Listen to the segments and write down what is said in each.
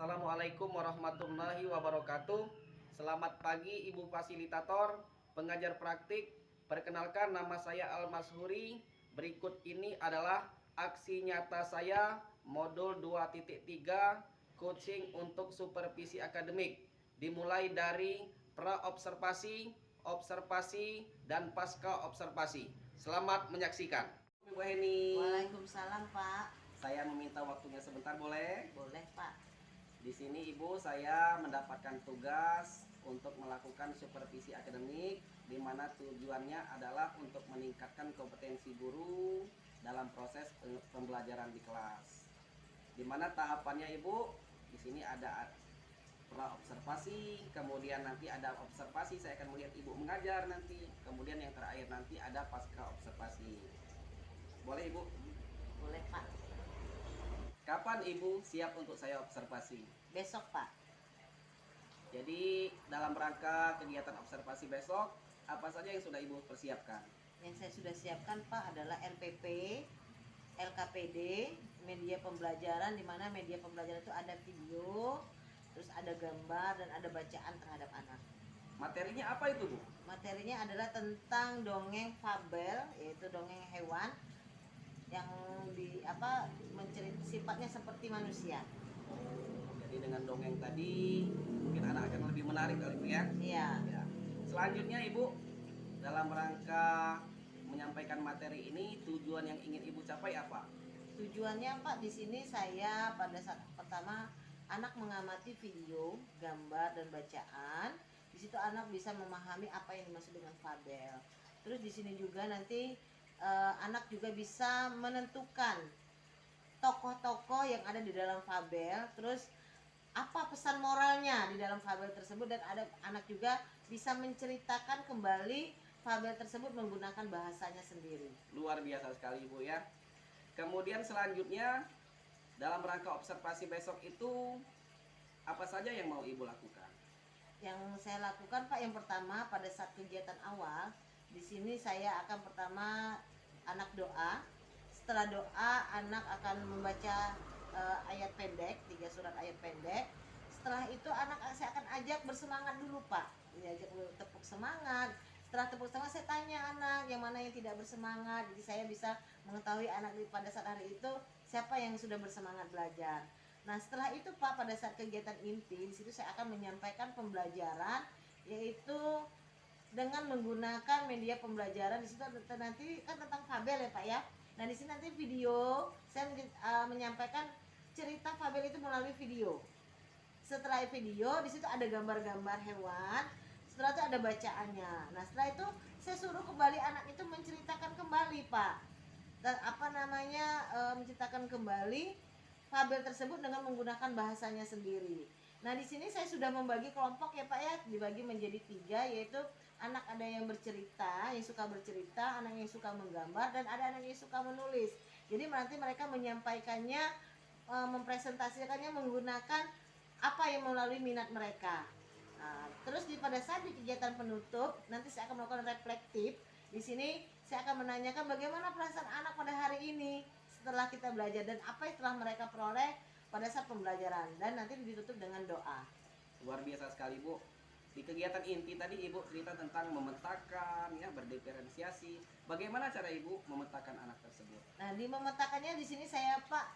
Assalamualaikum warahmatullahi wabarakatuh. Selamat pagi Ibu Fasilitator, pengajar praktik. Perkenalkan, nama saya Al-Mashuri. Berikut ini adalah aksi nyata saya modul 2.3 coaching untuk supervisi akademik. Dimulai dari pra-observasi, observasi, dan pasca observasi. Selamat menyaksikan. Ibu Heni. Waalaikumsalam, Pak. Saya meminta waktunya sebentar, boleh? Boleh, Pak. Di sini Ibu, saya mendapatkan tugas untuk melakukan supervisi akademik, di mana tujuannya adalah untuk meningkatkan kompetensi guru dalam proses pembelajaran di kelas. Di mana tahapannya Ibu, di sini ada pra observasi, kemudian nanti ada observasi, saya akan melihat Ibu mengajar nanti, kemudian yang terakhir nanti ada pasca observasi. Boleh Ibu? Boleh, Pak. Kapan Ibu siap untuk saya observasi? Besok, Pak. Jadi dalam rangka kegiatan observasi besok, apa saja yang sudah Ibu persiapkan? Yang saya sudah siapkan, Pak, adalah NPP, LKPD, media pembelajaran, di mana media pembelajaran itu ada video, terus ada gambar, dan ada bacaan terhadap anak. Materinya apa itu, Bu? Materinya adalah tentang dongeng fabel, yaitu dongeng hewan yang sifatnya seperti manusia. Jadi dengan dongeng tadi mungkin anak akan lebih menarik kali Bu ya. Iya. Ya. Selanjutnya Ibu, dalam rangka menyampaikan materi ini, tujuan yang ingin Ibu capai apa? Tujuannya, Pak, di sini saya pada saat pertama anak mengamati video, gambar, dan bacaan. Di situ anak bisa memahami apa yang dimaksud dengan fabel. Terus di sini juga nanti anak juga bisa menentukan tokoh-tokoh yang ada di dalam fabel, terus apa pesan moralnya di dalam fabel tersebut, dan ada anak juga bisa menceritakan kembali fabel tersebut menggunakan bahasanya sendiri. Luar biasa sekali Bu ya. Kemudian selanjutnya dalam rangka observasi besok itu apa saja yang mau Ibu lakukan? Yang saya lakukan, Pak, yang pertama pada saat kegiatan awal, di sini saya akan pertama anak doa. Setelah doa, anak akan membaca ayat pendek, 3 surat ayat pendek. Setelah itu saya akan ajak bersemangat dulu, Pak. Diajak tepuk semangat. Setelah tepuk semangat, saya tanya anak yang mana yang tidak bersemangat. Jadi saya bisa mengetahui anak pada saat hari itu siapa yang sudah bersemangat belajar. Nah, setelah itu, Pak, pada saat kegiatan inti, di situ saya akan menyampaikan pembelajaran, yaitu dengan menggunakan media pembelajaran. Di situ nanti kan tentang fabel ya, Pak ya. Nah, di sini nanti video saya menyampaikan cerita fabel itu melalui video. Setelah video, di situ ada gambar-gambar hewan. Setelah itu ada bacaannya. Nah, setelah itu saya suruh kembali anak itu menceritakan kembali, Pak. Dan menceritakan kembali fabel tersebut dengan menggunakan bahasanya sendiri. Nah, di sini saya sudah membagi kelompok ya, Pak ya, dibagi menjadi 3, yaitu anak ada yang bercerita, yang suka bercerita, anak yang suka menggambar, dan ada anak yang suka menulis. Jadi nanti mereka menyampaikannya, mempresentasikannya menggunakan apa yang melalui minat mereka. Nah, terus pada saat di kegiatan penutup nanti saya akan melakukan reflektif. Di sini saya akan menanyakan bagaimana perasaan anak pada hari ini setelah kita belajar, dan apa yang telah mereka peroleh pada saat pembelajaran, dan nanti ditutup dengan doa. Luar biasa sekali Bu. Di kegiatan inti tadi Ibu cerita tentang memetakan ya, berdiferensiasi. Bagaimana cara Ibu memetakan anak tersebut? Nah, di memetakannya di sini saya, Pak,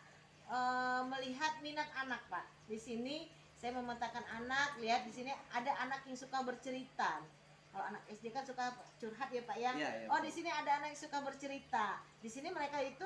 melihat minat anak, Pak. Di sini saya memetakan anak, lihat di sini ada anak yang suka bercerita. Kalau anak SD kan suka curhat ya, Pak ya. Ya, ya, oh, di sini ada anak yang suka bercerita. Di sini mereka itu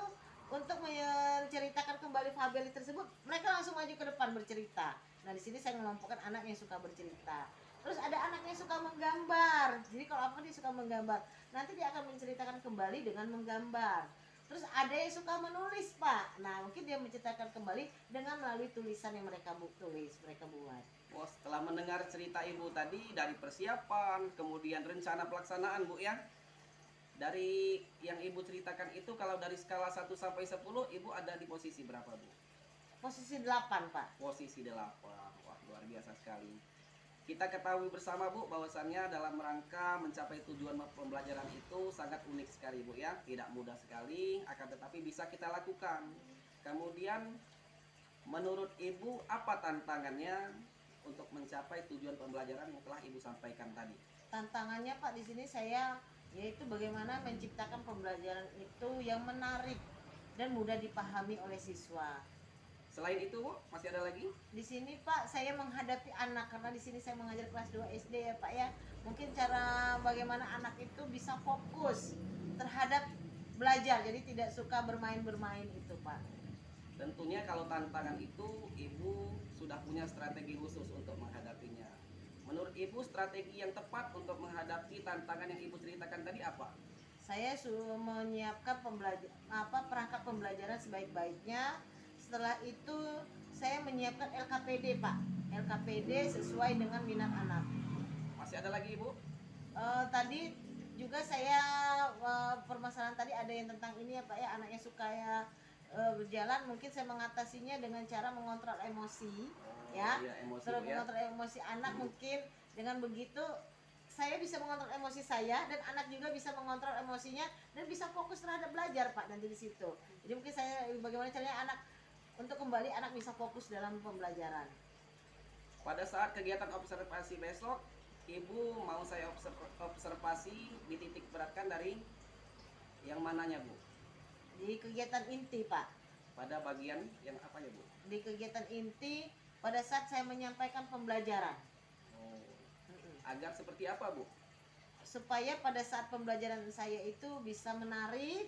untuk menceritakan kembali fabel tersebut, mereka langsung maju ke depan bercerita. Nah, di sini saya mengelompokkan anak yang suka bercerita. Terus ada anak yang suka menggambar. Jadi kalau apa dia suka menggambar, nanti dia akan menceritakan kembali dengan menggambar. Terus ada yang suka menulis, Pak. Nah, mungkin dia menceritakan kembali dengan melalui tulisan yang mereka tulis, mereka buat. Oh, setelah mendengar cerita Ibu tadi dari persiapan, kemudian rencana pelaksanaan Bu ya. Dari yang Ibu ceritakan itu, kalau dari skala 1 sampai 10, Ibu ada di posisi berapa Bu? Posisi 8, Pak. Posisi 8. Wah, luar biasa sekali. Kita ketahui bersama Bu bahwasannya dalam rangka mencapai tujuan pembelajaran itu sangat unik sekali Bu ya. Tidak mudah sekali, akan tetapi bisa kita lakukan. Kemudian Menurut Ibu, apa tantangannya untuk mencapai tujuan pembelajaran yang telah Ibu sampaikan tadi? Tantangannya Pak di sini saya yaitu bagaimana menciptakan pembelajaran itu yang menarik dan mudah dipahami oleh siswa. Selain itu, Bu, masih ada lagi? Di sini Pak saya menghadapi anak karena di sini saya mengajar kelas 2 SD ya Pak ya. Mungkin cara bagaimana anak itu bisa fokus terhadap belajar jadi tidak suka bermain-bermain itu Pak. Tentunya kalau tantangan itu, Ibu sudah punya strategi khusus untuk menghadapinya. Menurut Ibu, strategi yang tepat untuk menghadapi tantangan yang Ibu ceritakan tadi apa? Saya sudah menyiapkan perangkat pembelajaran sebaik-baiknya. Setelah itu saya menyiapkan LKPD Pak. LKPD sesuai dengan minat anak. Masih ada lagi, Ibu? Tadi juga saya permasalahan tadi ada yang tentang ini ya Pak ya, anaknya suka ya berjalan, mungkin saya mengatasinya dengan cara mengontrol emosi ya. Iya, emosi, Terus Bu, ya. mengontrol emosi anak mungkin dengan begitu saya bisa mengontrol emosi saya dan anak juga bisa mengontrol emosinya dan bisa fokus terhadap belajar Pak nanti di situ. Jadi mungkin saya bagaimana caranya anak untuk kembali anak bisa fokus dalam pembelajaran. Pada saat kegiatan observasi besok, Ibu mau saya observasi dititik beratkan dari yang mananya, Bu? Di kegiatan inti Pak. Pada bagian yang apa ya, Bu? Di kegiatan inti pada saat saya menyampaikan pembelajaran. Agar seperti apa, Bu? Supaya pada saat pembelajaran saya itu bisa menarik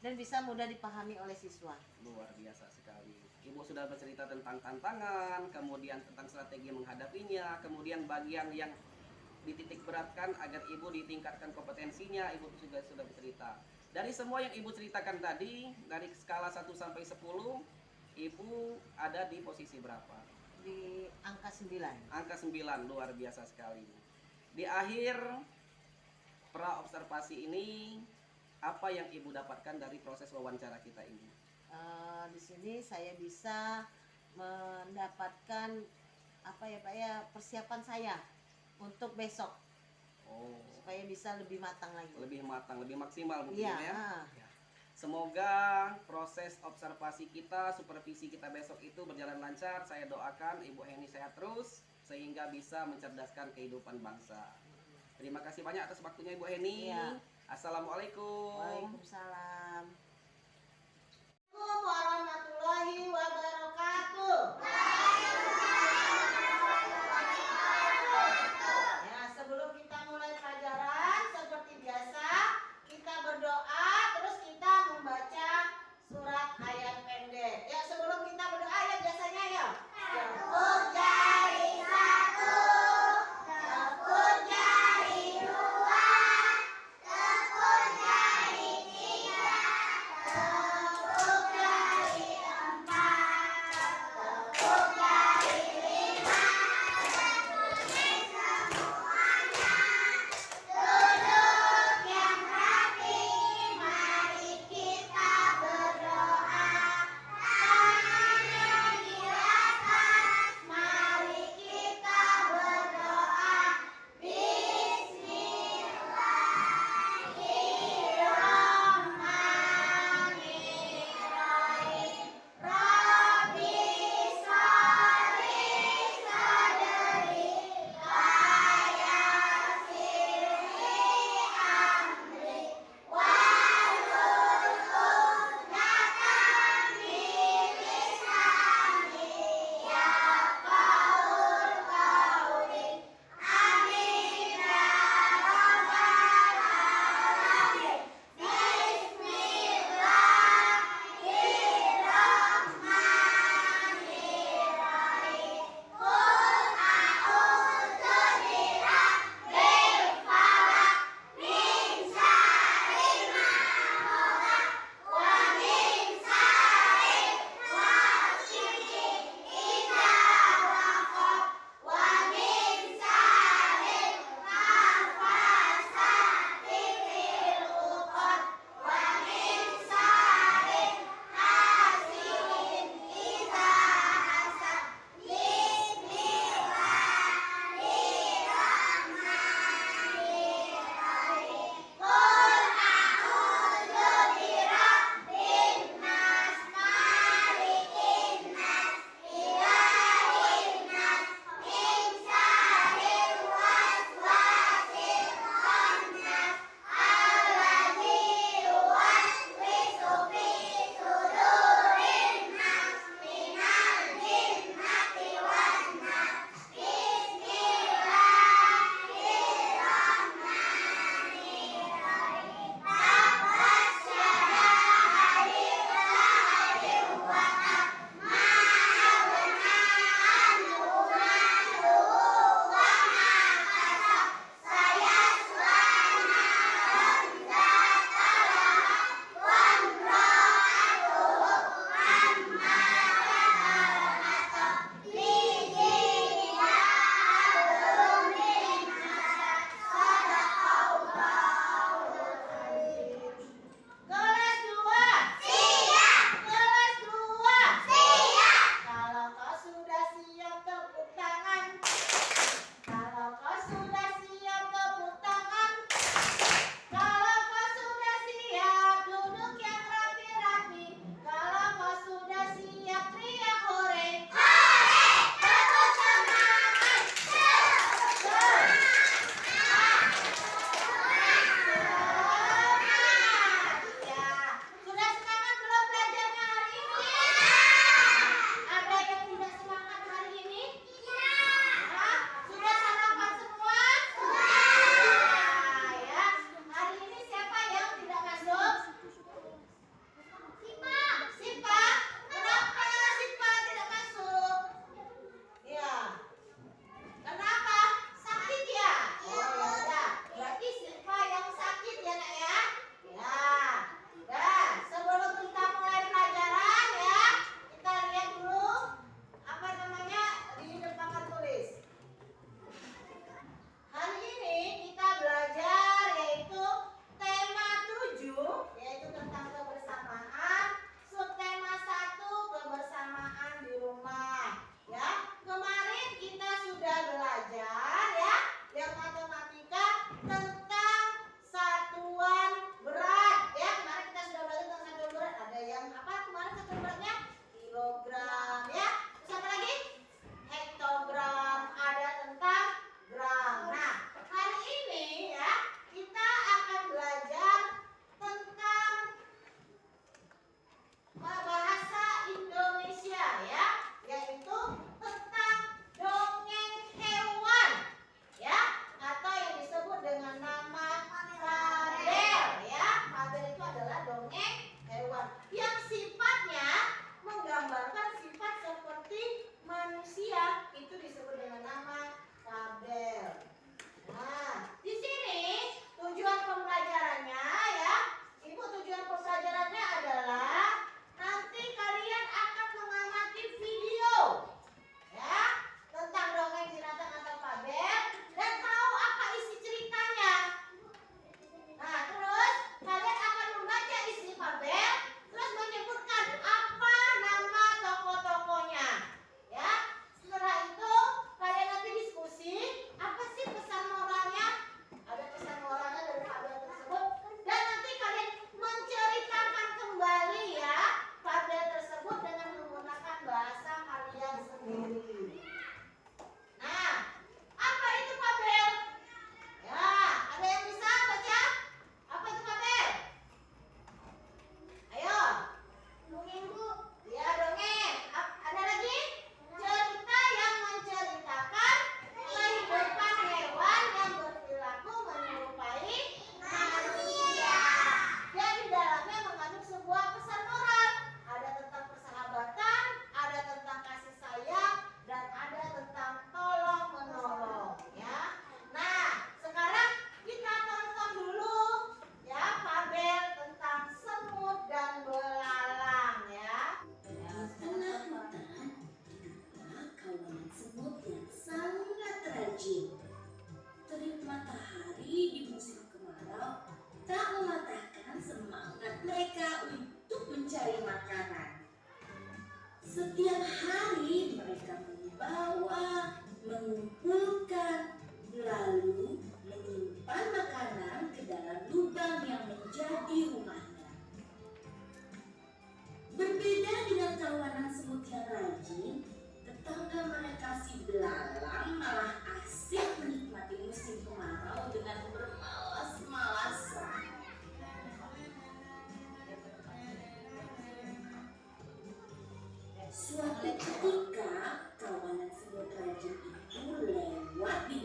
dan bisa mudah dipahami oleh siswa. Luar biasa sekali. Ibu sudah bercerita tentang tantangan, kemudian tentang strategi menghadapinya, kemudian bagian yang dititik beratkan agar Ibu ditingkatkan kompetensinya, Ibu juga sudah bercerita. Dari semua yang Ibu ceritakan tadi, dari skala 1 sampai 10, Ibu ada di posisi berapa? Di angka 9. Angka 9, luar biasa sekali. Di akhir pra-observasi ini, apa yang Ibu dapatkan dari proses wawancara kita ini? Di sini saya bisa mendapatkan apa ya Pak ya, persiapan saya untuk besok supaya bisa lebih matang lagi. Lebih matang, lebih maksimal mungkin Iya. ya. Semoga proses observasi kita, supervisi kita besok itu berjalan lancar. Saya doakan Ibu Heni sehat terus sehingga bisa mencerdaskan kehidupan bangsa. Terima kasih banyak atas waktunya Ibu Heni. Iya. Assalamualaikum. Waalaikumsalam. Warahmatullahi wabarakatuh. Ya, sebelum kita mulai pelajaran seperti biasa kita berdoa terus kita membaca surat ayat pendek. Ya, sebelum kita berdoa ya biasanya ya. Tepuk jari 1, tepuk jari 2, tepuk jari 3, tepuk jari 4, tepuk jari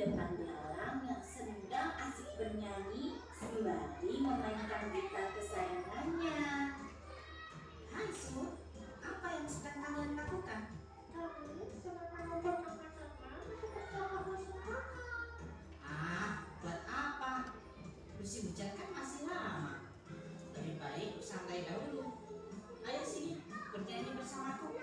depan belalang yang sedang asik bernyanyi sembari memainkan gitar kesayangannya. Hai Semut, apa yang sedang kalian lakukan? Buat apa? Musim hujan kan masih lama. Lebih baik santai dahulu. Ayo sini, bernyanyi bersamaku.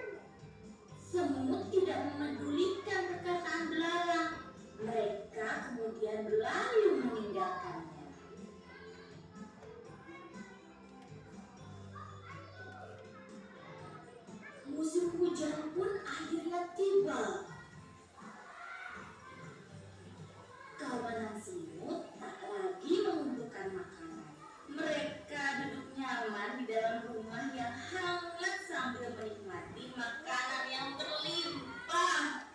Semut tidak memedulikan perkataan belalang. Mereka kemudian berlalu meninggalkannya. Musim hujan pun akhirnya tiba. Kawanan semut tak lagi mengumpulkan makanan. Mereka duduk nyaman di dalam rumah yang hangat sambil menikmati makanan yang berlimpah.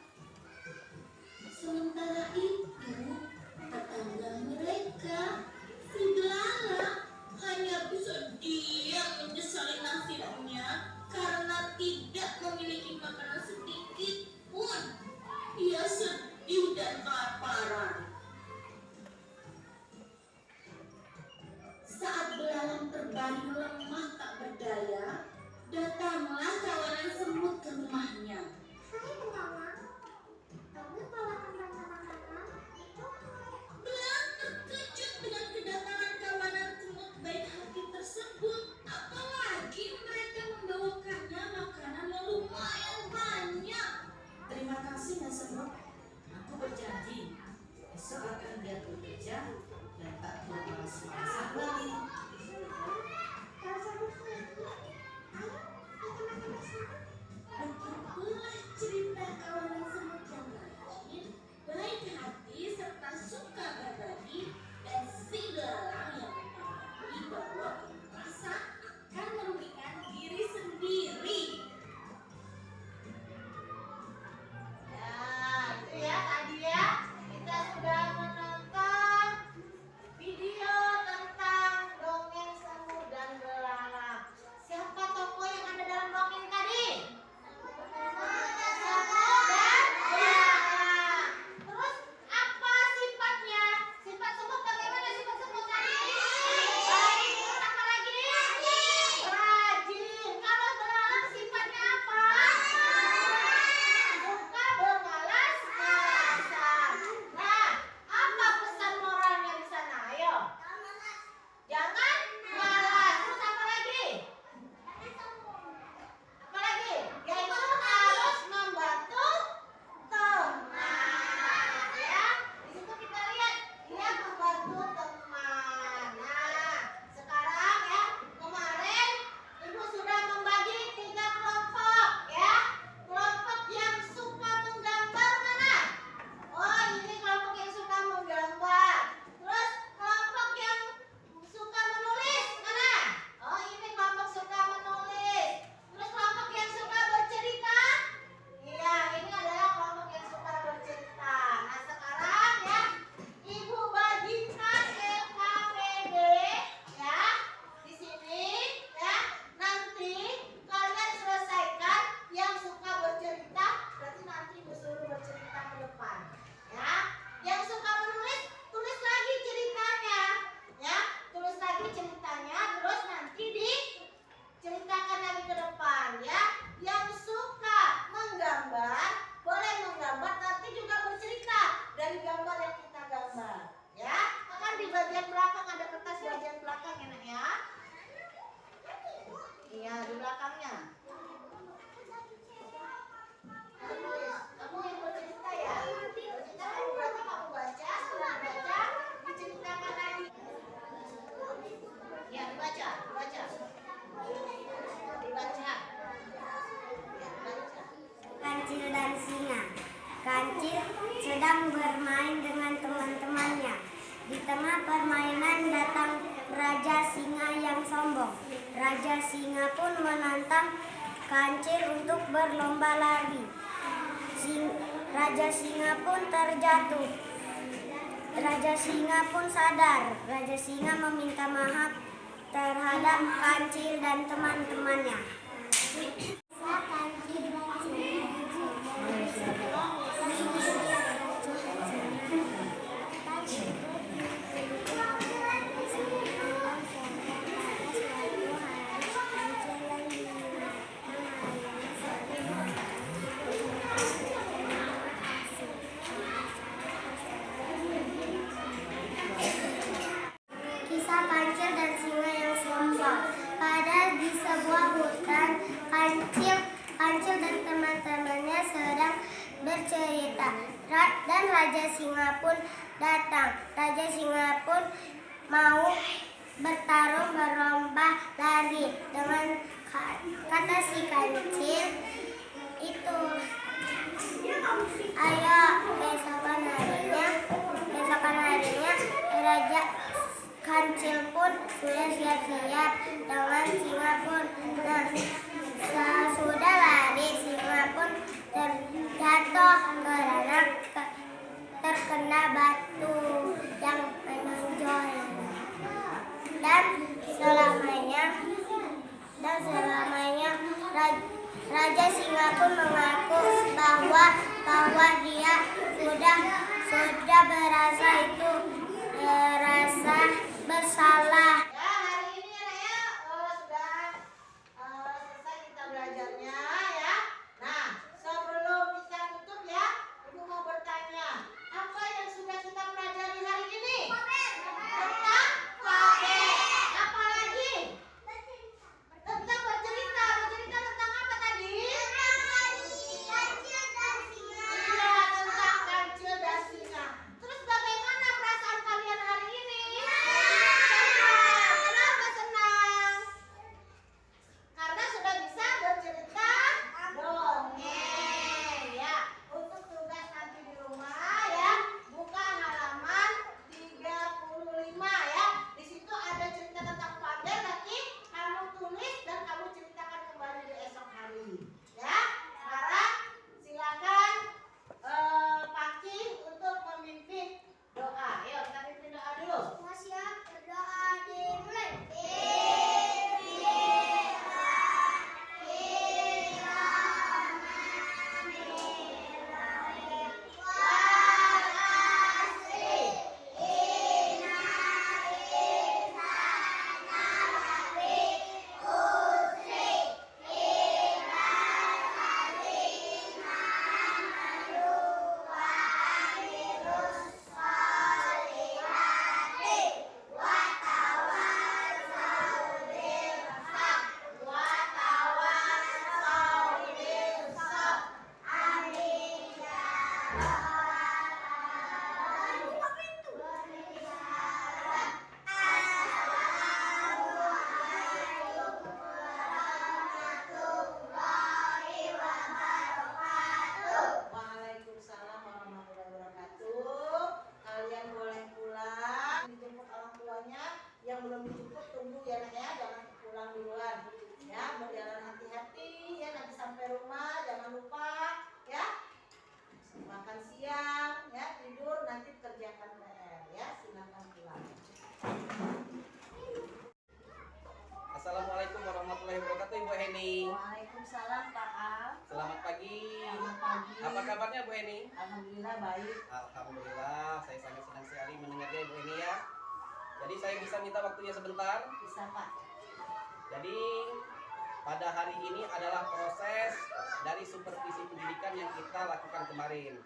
Sementara itu, tetangga mereka, si belalang, hanya bisa diam menyesali nasibnya karena tidak memiliki makanan sedikit pun. Ia sedih dan kelaparan. Saat belalang terbaring lemah tak berdaya, datanglah kawanan semut ke rumahnya. Hai belalang, kamu bawa teman-teman itu? Belalang terkejut dengan kedatangan kawanan semut baik hati tersebut. Apalagi mereka membawakannya makanan yang lumayan banyak. Terima kasih ya semut. Aku berjanji besok akan giat bekerja dan tak bermalas-malasan lagi. Begitulah cerita kawanan semut yang rajin, baik hati serta suka berbagi, dan si belalang yang menyadari bahwa merasa akan merugikan diri sendiri. Ya, itu ya tadi ya. Kita sudah menonton video tentang dongeng semut dan belalang. Siapa tokoh yang ada dalam dongeng tadi? Semut dan belalang. Terus apa sifatnya? Sifat semut bagaimana sifat semut tadi? Baik. Terus apa lagi? Rajin. Kalau belalang sifatnya apa? Suka bermalas-malasan. Nah, apa pesan moralnya di sana? Ayo. Jangan malas. Terus apa lagi? Apa lagi? Yaitu harus membantu teman. Ya, di situ kita lihat dia membantu teman. Nah, sekarang ya kemarin ibu sudah membagi 3 kelompok ya. Kelompok yang suka menggambar mana? Oh, ini kelompok yang suka menggambar. Terus kelompok yang suka menulis mana? Oh, ini kelompok suka menulis. Terus kelompok yang suka bercerita? Iya, ini adalah kelompok yang suka bercerita. Nah, sekarang ya ibu bagikan LKPD ya di sini ya. Nanti kalian selesaikan yang suka bercerita, berarti nanti ibu suruh bercerita ke depan ya. Yang suka menulis, tulis lagi ceritanya ya. Tulis lagi ceritanya, terus nanti diceritakan lagi ke depan ya. Yang suka menggambar, boleh menggambar, nanti juga bercerita dari gambar yang kita gambar ya. Akan di bagian belakang ada kertas bagian belakang ya nak ya. Iya, di belakangnya. Kamu yang bercerita ya. Bercerita kan berarti kamu baca, setelah baca diceritakan lagi. Ya, dibaca, dibaca. Dibaca. Ya, dibaca. Kancil dan singa. Kancil sedang bermain dengan teman-temannya. Di tengah permainan datang Raja Singa yang sombong. Raja Singa pun menantang Kancil untuk berlomba lari. Raja Singa pun terjatuh. Raja Singa pun sadar. Raja Singa meminta maaf terhadap Kancil dan teman-temannya. Kancil dan singa Dan Raja Singa pun datang. Raja Singa pun mau bertarung berlomba lari dengan kata si kancil itu, ayo besokan harinya Raja Kancil pun sudah siap-siap dengan singa pun. Nah, sudah lari, singa pun terjatuh karena terkena batu yang menonjol. Dan selamanya Raja Singa pun mengaku bahwa dia sudah berasa bersalah. Ya, hari ini anak ya sudah selesai kita belajarnya ya. Nah, sebelum kita tutup ya, Ibu mau bertanya, apa yang sudah kita pelajari hari ini? Tentang alfabet. Apa lagi? Tentang bercerita. Bercerita tentang apa tadi? Kancil dan singa. Iya, tentang kancil dan singa. Terus bagaimana perasaan kalian hari ini? Senang. Kenapa senang? Karena sudah bisa bercerita dongeng ya. Untuk tugas nanti di rumah ya, buka halaman 35 ya. Di situ ada cerita tentang Fadel, nanti kamu tulis dan kamu ceritakan kembali di esok hari. Ya. Sekarang silakan Paki untuk memimpin doa. Ayo kita pimpin doa dulu. Semua siap, berdoa dimulai. Waalaikumsalam warahmatullahi wabarakatuh. Kalian boleh pulang, dijemput orang tuanya. Yang belum dijemput tunggu ya nak ya, jangan pulang duluan. Ya, berjalan hati-hati ya, nanti sampai rumah jangan lupa ya. Makan siang ya, tidur, nanti kerjakan PR ya. Silakan pulang. Assalamualaikum warahmatullahi wabarakatuh, Ibu Heni. Waalaikumsalam Pak Al. Selamat pagi. Selamat pagi. Apa kabarnya Bu Heni? Alhamdulillah baik. Alhamdulillah, saya sangat senang sekali mendengarnya Ibu Heni ya. Jadi saya bisa minta waktunya sebentar. Bisa Pak. Jadi pada hari ini adalah proses dari supervisi pendidikan yang kita lakukan kemarin.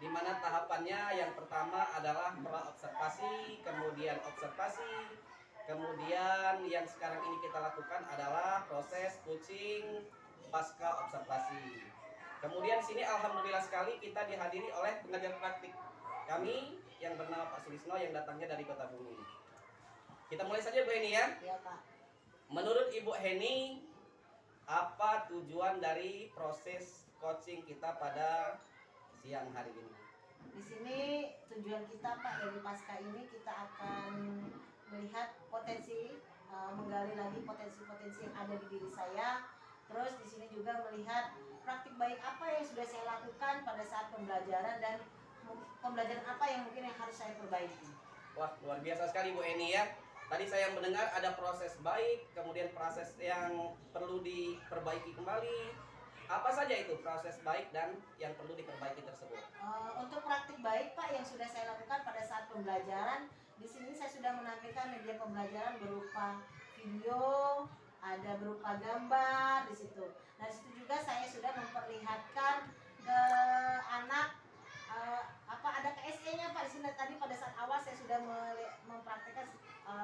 Di mana tahapannya yang pertama adalah pra-observasi, kemudian observasi, kemudian yang sekarang ini kita lakukan adalah proses coaching pasca observasi. Kemudian sini alhamdulillah sekali kita dihadiri oleh pengajar praktik kami yang bernama Pak Sulisno yang datangnya dari Kota Bumi. Kita mulai saja Bu Heni ya. Iya Pak. Menurut Ibu Heni, apa tujuan dari proses coaching kita pada siang hari ini? Di sini tujuan kita Pak dari pasca ini kita akan melihat potensi, menggali lagi potensi-potensi yang ada di diri saya. Terus di sini juga melihat praktik baik apa yang sudah saya lakukan pada saat pembelajaran dan pembelajaran apa yang mungkin yang harus saya perbaiki. Wah, luar biasa sekali Bu Eni ya. Tadi saya mendengar ada proses baik, kemudian proses yang perlu diperbaiki kembali. Apa saja itu proses baik dan yang perlu diperbaiki tersebut? Untuk praktik baik Pak yang sudah saya lakukan pada saat pembelajaran, di sini saya sudah menampilkan media pembelajaran berupa video, ada berupa gambar di situ. Nah, di situ juga saya sudah memperlihatkan ke anak ada KSE-nya Pak. Di sini tadi pada saat awal saya sudah mempraktekkan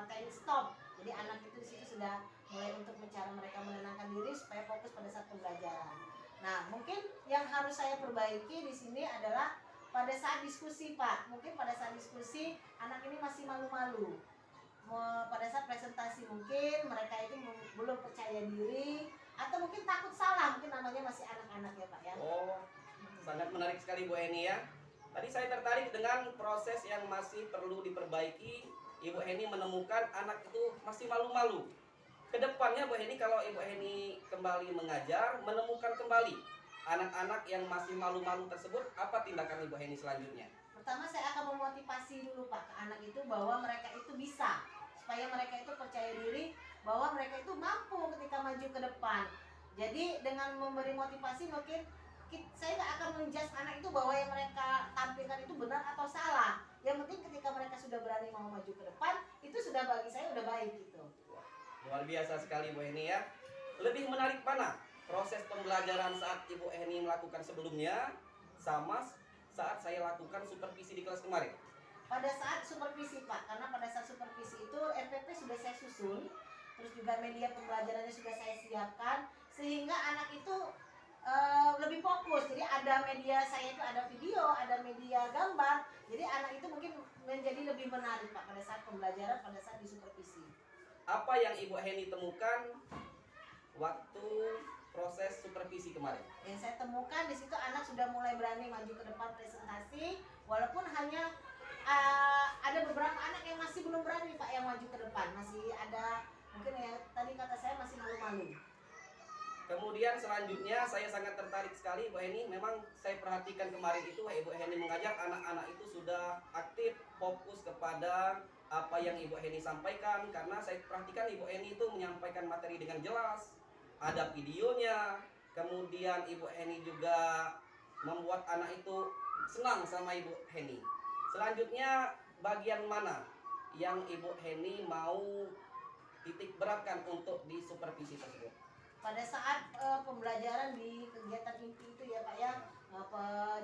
time stop. Jadi anak itu di situ sudah mulai untuk cara mereka menenangkan diri supaya fokus pada saat pembelajaran. Nah, mungkin yang harus saya perbaiki di sini adalah pada saat saat diskusi Pak, mungkin pada saat diskusi anak ini masih malu-malu. Pada saat presentasi mungkin mereka itu belum percaya diri atau mungkin takut salah, mungkin namanya masih anak-anak ya Pak ya. Oh, sangat menarik sekali Bu Heni ya. Tadi saya tertarik dengan proses yang masih perlu diperbaiki. Ibu Heni menemukan anak itu masih malu-malu. Kedepannya Bu Heni, kalau Ibu Heni kembali mengajar, menemukan kembali anak-anak yang masih malu-malu tersebut, apa tindakan Ibu Heni selanjutnya? Pertama saya akan memotivasi dulu Pak ke anak itu bahwa mereka itu bisa, supaya mereka itu percaya diri bahwa mereka itu mampu ketika maju ke depan. Jadi dengan memberi motivasi mungkin saya nggak akan menjudge anak itu bahwa yang mereka tampilkan itu benar atau salah. Yang penting ketika mereka sudah berani mau maju ke depan, itu sudah bagi saya udah baik gitu. Luar biasa sekali Bu Heni ya. Lebih menarik mana proses pembelajaran saat Ibu Heni melakukan sebelumnya sama saat saya lakukan supervisi di kelas kemarin? Pada saat supervisi Pak, karena pada saat supervisi itu RPP sudah saya susun, terus juga media pembelajarannya sudah saya siapkan, sehingga anak itu lebih fokus. Jadi ada media saya itu ada video, ada media gambar, jadi anak itu mungkin menjadi lebih menarik Pak pada saat pembelajaran, pada saat disupervisi. Apa yang Ibu Heni temukan waktu proses supervisi kemarin? Yang saya temukan di situ anak sudah mulai berani maju ke depan presentasi, walaupun hanya ada beberapa anak yang masih belum berani Pak yang maju ke depan, masih ada mungkin ya tadi kata saya masih malu-malu. Kemudian selanjutnya saya sangat tertarik sekali Bu Heni. Memang saya perhatikan kemarin itu Ibu Heni mengajar anak-anak itu sudah aktif fokus kepada apa yang Ibu Heni sampaikan, karena saya perhatikan Ibu Heni itu menyampaikan materi dengan jelas, ada videonya. Kemudian Ibu Heni juga membuat anak itu senang sama Ibu Heni. Selanjutnya bagian mana yang Ibu Heni mau titik beratkan untuk di supervisi tersebut? Pada saat pembelajaran di kegiatan inti itu ya Pak ya,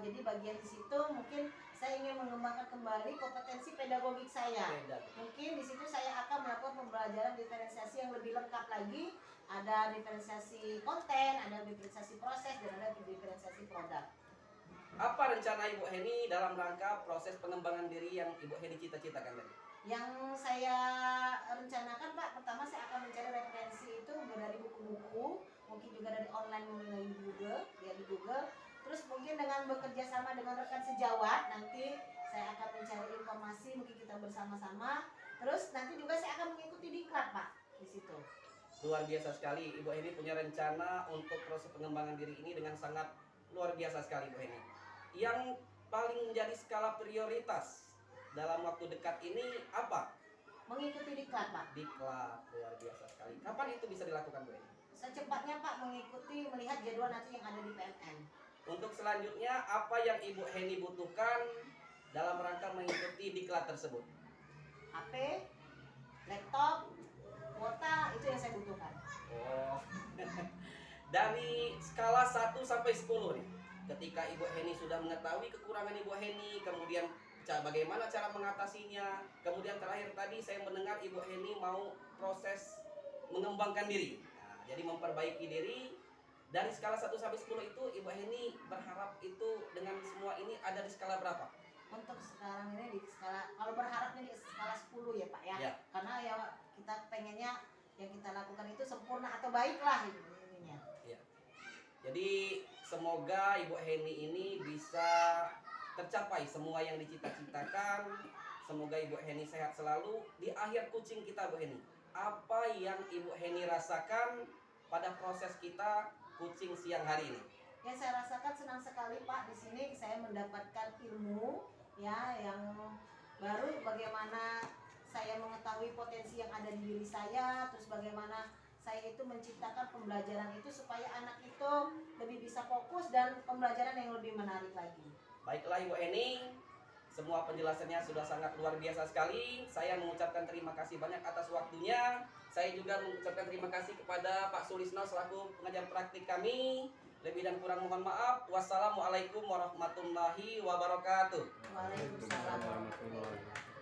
jadi bagian di situ mungkin saya ingin mengembangkan kembali kompetensi pedagogik saya. Mungkin di situ saya akan melakukan pembelajaran diferensiasi yang lebih lengkap lagi. Ada diferensiasi konten, ada diferensiasi proses, dan ada diferensiasi produk. Apa rencana Ibu Heni dalam rangka proses pengembangan diri yang Ibu Heni cita-citakan tadi? Yang saya rencanakan Pak, pertama saya akan mencari referensi itu dari buku-buku, mungkin juga dari online melalui Google, ya di Google. Terus mungkin dengan bekerja sama dengan rekan sejawat, nanti saya akan mencari informasi, mungkin kita bersama-sama. Terus nanti juga saya akan mengikuti diklat Pak di situ. Luar biasa sekali, Ibu Heni punya rencana untuk proses pengembangan diri ini dengan sangat luar biasa sekali Bu Heni. Yang paling menjadi skala prioritas dalam waktu dekat ini apa? Mengikuti diklat Pak. Diklat, luar biasa sekali. Kapan itu bisa dilakukan Bu Heni? Secepatnya Pak, mengikuti, melihat jadwal nanti yang ada di PMN. Untuk selanjutnya apa yang Ibu Heni butuhkan dalam rangka mengikuti diklat tersebut? HP, laptop, kuota, itu yang saya butuhkan. Oh. Dari skala 1 sampai 10 nih. Ketika Ibu Heni sudah mengetahui kekurangan Ibu Heni, kemudian bagaimana cara mengatasinya, kemudian terakhir tadi saya mendengar Ibu Heni mau proses mengembangkan diri. Nah, jadi memperbaiki diri. Dari skala 1 sampai 10 itu Ibu Heni berharap itu dengan semua ini ada di skala berapa? Untuk sekarang ini di skala, kalau berharapnya di skala 10 ya Pak ya. Ya. Karena ya kita pengennya yang kita lakukan itu sempurna atau baik lah ininya. Ya. Jadi semoga Ibu Heni ini bisa tercapai semua yang dicita-citakan. Semoga Ibu Heni sehat selalu. Di akhir kucing kita Bu Heni, apa yang Ibu Heni rasakan pada proses kita kucing siang hari ini? Yang saya rasakan senang sekali Pak, di sini saya mendapatkan ilmu ya yang baru, bagaimana saya mengetahui potensi yang ada di diri saya, terus bagaimana saya itu menciptakan pembelajaran itu supaya anak itu lebih bisa fokus dan pembelajaran yang lebih menarik lagi. Baiklah Ibu Heni, semua penjelasannya sudah sangat luar biasa sekali. Saya mengucapkan terima kasih banyak atas waktunya. Saya juga mengucapkan terima kasih kepada Pak Sulisno selaku pengajar praktik kami. Lebih dan kurang mohon maaf. Wassalamualaikum warahmatullahi wabarakatuh. Waalaikumsalam warahmatullahi wabarakatuh.